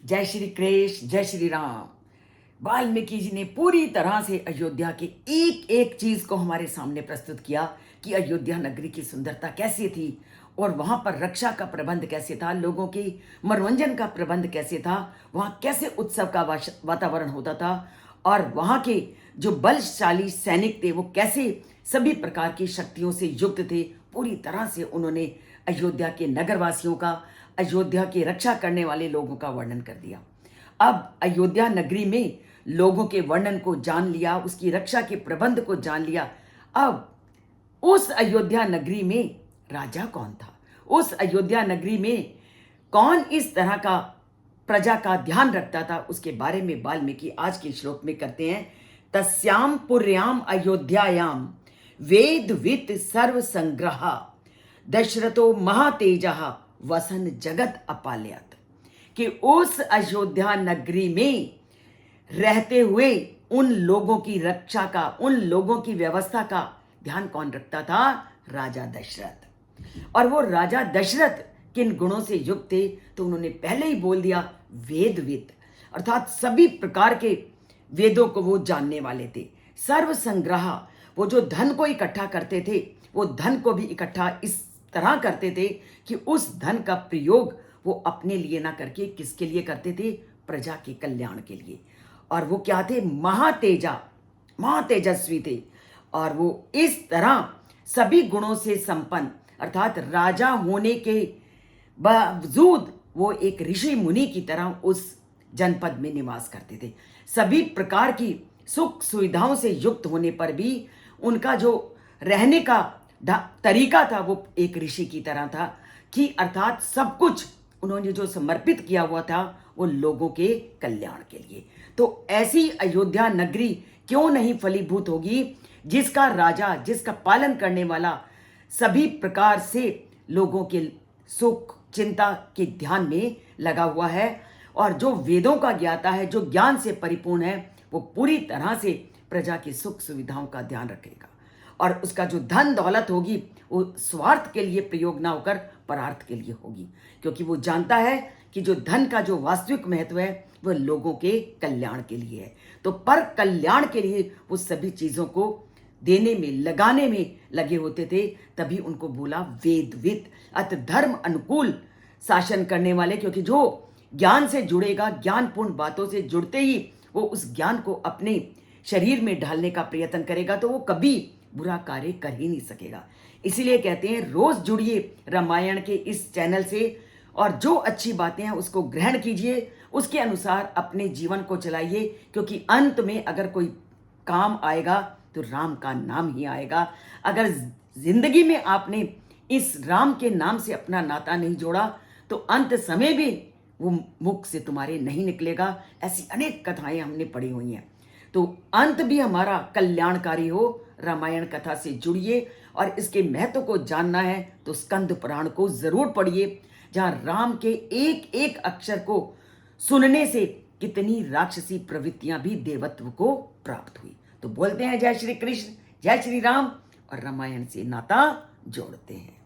जय श्री कृष्ण, जय श्री राम। वाल्मीकि जी ने पूरी तरह से अयोध्या के एक एक चीज को हमारे सामने प्रस्तुत किया कि अयोध्या नगरी की सुंदरता कैसी थी और वहां पर रक्षा का प्रबंध कैसे था, लोगों के मनोरंजन का प्रबंध कैसे था, वहां कैसे उत्सव का वातावरण होता था और वहां के जो बलशाली सैनिक थे वो कैसे सभी प्रकार की शक्तियों से युक्त थे। पूरी तरह से उन्होंने अयोध्या के नगरवासियों का, अयोध्या की रक्षा करने वाले लोगों का वर्णन कर दिया। अब अयोध्या नगरी में लोगों के वर्णन को जान लिया, उसकी रक्षा के प्रबंध को जान लिया। अब उस अयोध्या नगरी में राजा कौन था, उस अयोध्या नगरी में कौन इस तरह का प्रजा का ध्यान रखता था, उसके बारे में वाल्मीकि आज के श्लोक में करते हैं। तस्याम पुर्याम अयोध्यायाम वेद वित सर्व संग्रह दशरथो महातेजः वसन जगत अपालयत। कि उस अयोध्या नगरी में रहते हुए उन लोगों की रक्षा का, उन लोगों की व्यवस्था का ध्यान कौन रखता था? राजा दशरथ। और वो राजा दशरथ किन गुणों से युक्त थे? तो उन्होंने पहले ही बोल दिया, वेदविद, अर्थात सभी प्रकार के वेदों को वो जानने वाले थे। सर्व संग्रह, वो जो धन को इकट्ठा करते थे वो धन को भी इकट्ठा इस तरह करते थे कि उस धन का प्रयोग वो अपने लिए ना करके किसके लिए करते थे? प्रजा के कल्याण के लिए। और वो क्या थे? महातेजस्वी थे। और वो इस तरह सभी गुणों से संपन्न, अर्थात राजा होने के बावजूद वो एक ऋषि मुनि की तरह उस जनपद में निवास करते थे। सभी प्रकार की सुख सुविधाओं से युक्त होने पर भी उनका जो रहने का तरीका था वो एक ऋषि की तरह था, कि अर्थात सब कुछ उन्होंने जो समर्पित किया हुआ था वो लोगों के कल्याण के लिए। तो ऐसी अयोध्या नगरी क्यों नहीं फलीभूत होगी जिसका राजा, जिसका पालन करने वाला सभी प्रकार से लोगों के सुख चिंता के ध्यान में लगा हुआ है और जो वेदों का ज्ञाता है, जो ज्ञान से परिपूर्ण है, वो पूरी तरह से प्रजा की सुख सुविधाओं का ध्यान रखेगा। और उसका जो धन दौलत होगी वो स्वार्थ के लिए प्रयोग ना होकर परार्थ के लिए होगी, क्योंकि वो जानता है कि जो धन का जो वास्तविक महत्व है वह लोगों के कल्याण के लिए है। तो पर कल्याण के लिए वो सभी चीजों को देने में, लगाने में लगे होते थे। तभी उनको बोला वेदविद, अत धर्म अनुकूल शासन करने वाले, क्योंकि जो ज्ञान से जुड़ेगा, ज्ञानपूर्ण बातों से जुड़ते ही वो उस ज्ञान को अपने शरीर में ढालने का प्रयत्न करेगा तो वो कभी बुरा कार्य कर ही नहीं सकेगा। इसीलिए कहते हैं रोज जुड़िए रामायण के इस चैनल से और जो अच्छी बातें हैं उसको ग्रहण कीजिए, उसके अनुसार अपने जीवन को चलाइए, क्योंकि अंत में अगर कोई काम आएगा तो राम का नाम ही आएगा। अगर जिंदगी में आपने इस राम के नाम से अपना नाता नहीं जोड़ा तो अंत समय भी वो मुख से तुम्हारे नहीं निकलेगा। ऐसी अनेक कथाएं हमने पढ़ी हुई हैं। तो अंत भी हमारा कल्याणकारी हो, रामायण कथा से जुड़िए और इसके महत्व को जानना है तो स्कंद पुराण को जरूर पढ़िए, जहां राम के एक एक अक्षर को सुनने से कितनी राक्षसी प्रवृत्तियां भी देवत्व को प्राप्त हुई। तो बोलते हैं जय श्री कृष्ण, जय श्री राम और रामायण से नाता जोड़ते हैं।